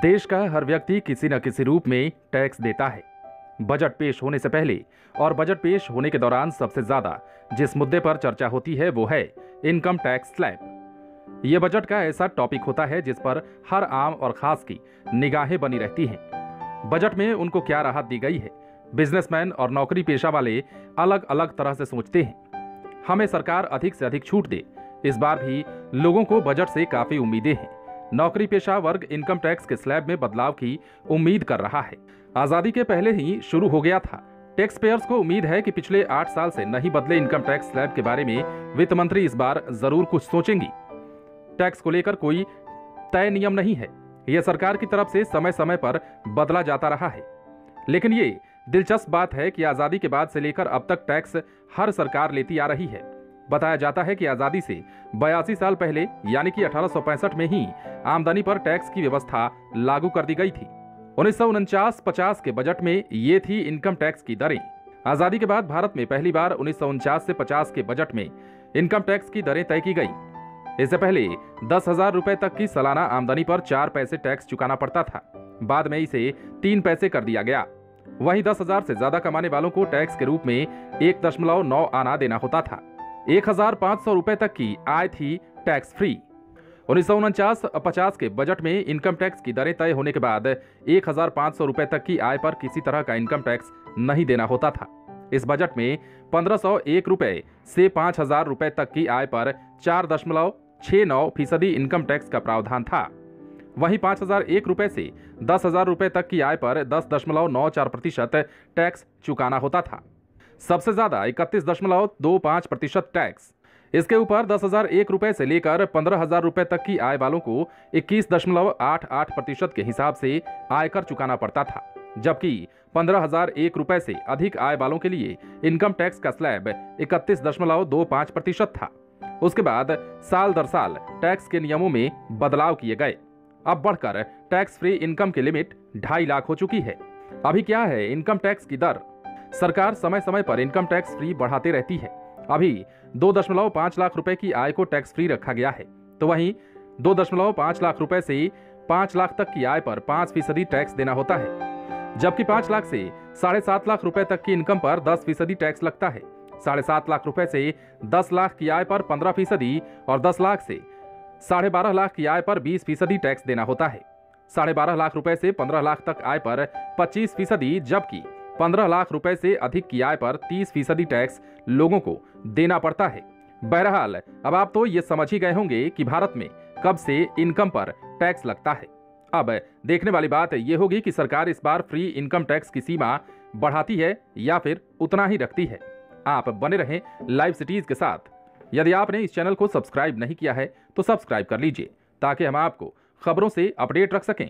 देश का हर व्यक्ति किसी न किसी रूप में टैक्स देता है। बजट पेश होने से पहले और बजट पेश होने के दौरान सबसे ज्यादा जिस मुद्दे पर चर्चा होती है वो है इनकम टैक्स स्लैब। यह बजट का ऐसा टॉपिक होता है जिस पर हर आम और खास की निगाहें बनी रहती हैं। बजट में उनको क्या राहत दी गई है, बिजनेसमैन और नौकरी पेशा वाले अलग अलग तरह से सोचते हैं। हमें सरकार अधिक से अधिक छूट दे, इस बार भी लोगों को बजट से काफी उम्मीदें हैं। नौकरी पेशा वर्ग इनकम टैक्स के स्लैब में बदलाव की उम्मीद कर रहा है। आजादी के पहले ही शुरू हो गया था। टैक्स पेयर्स को उम्मीद है कि पिछले 8 साल से नहीं बदले इनकम टैक्स स्लैब के बारे में वित्त मंत्री इस बार जरूर कुछ सोचेंगी। टैक्स को लेकर कोई तय नियम नहीं है, यह सरकार की तरफ से समय समय पर बदला जाता रहा है। लेकिन ये दिलचस्प बात है कि आजादी के बाद से लेकर अब तक टैक्स हर सरकार लेती आ रही है। बताया जाता है कि आजादी से 82 साल पहले यानी कि 1865 में ही आमदनी पर टैक्स की व्यवस्था लागू कर दी गई थी। 1949-50 के बजट में ये थी इनकम टैक्स की दरें। आजादी के बाद भारत में पहली बार 1949 से 50 के बजट में इनकम टैक्स की दरें तय की गई। इससे पहले 10,000 रुपए तक की सालाना आमदनी पर 4 पैसे टैक्स चुकाना पड़ता था। बाद में इसे 3 पैसे कर दिया गया। वहीं 10,000 से ज्यादा कमाने वालों को टैक्स के रूप में 1.9 आना देना होता था। 1,500 रुपए तक की आय थी टैक्स फ्री। 1949-50 के बजट में इनकम टैक्स की दरें तय होने के बाद 1,500 रुपए तक की आय पर किसी तरह का इनकम टैक्स नहीं देना होता था। इस बजट में 1,501 रुपए से 5,000 रुपए तक की आय पर 4.69% इनकम टैक्स का प्रावधान था। वहीं 5,001 रुपए से 10,000 रुपए तक की आय पर 10.94% टैक्स चुकाना होता था। सबसे ज्यादा 31.25% टैक्स। इसके ऊपर 10,001 रुपए से लेकर 15,000 रुपए तक की आय वालों को 21.88% के हिसाब से आयकर चुकाना पड़ता था, जबकि 15,001 रुपए से अधिक आय वालों के लिए इनकम टैक्स का स्लैब 31.25% था। उसके बाद साल दर साल टैक्स के नियमों में बदलाव किए गए। अब बढ़कर टैक्स फ्री इनकम की लिमिट 2.5 लाख हो चुकी है। अभी क्या है इनकम टैक्स की दर? सरकार समय समय पर इनकम टैक्स फ्री बढ़ाते रहती है। अभी 2.5 लाख रुपए की आय को टैक्स फ्री रखा गया है, तो वहीं 2.5 लाख रुपए से 5 लाख तक की आय पर 5% टैक्स देना होता है, जबकि 5 लाख से 7.5 लाख रुपए तक की इनकम पर 10% टैक्स लगता है। 7.5 लाख रुपए से 10 लाख की आय पर 15% और 10 लाख से 12.5 लाख की आय पर 20% टैक्स देना होता है। 12.5 लाख रुपए से 15 लाख तक आय पर 25%, जबकि 15 लाख रुपए से अधिक की आय पर 30% टैक्स लोगों को देना पड़ता है। बहरहाल अब आप तो ये समझ ही गए होंगे कि भारत में कब से इनकम पर टैक्स लगता है। अब देखने वाली बात ये होगी कि सरकार इस बार फ्री इनकम टैक्स की सीमा बढ़ाती है या फिर उतना ही रखती है। आप बने रहें लाइव सिटीज के साथ। यदि आपने इस चैनल को सब्सक्राइब नहीं किया है तो सब्सक्राइब कर लीजिए ताकि हम आपको खबरों से अपडेट रख सकें।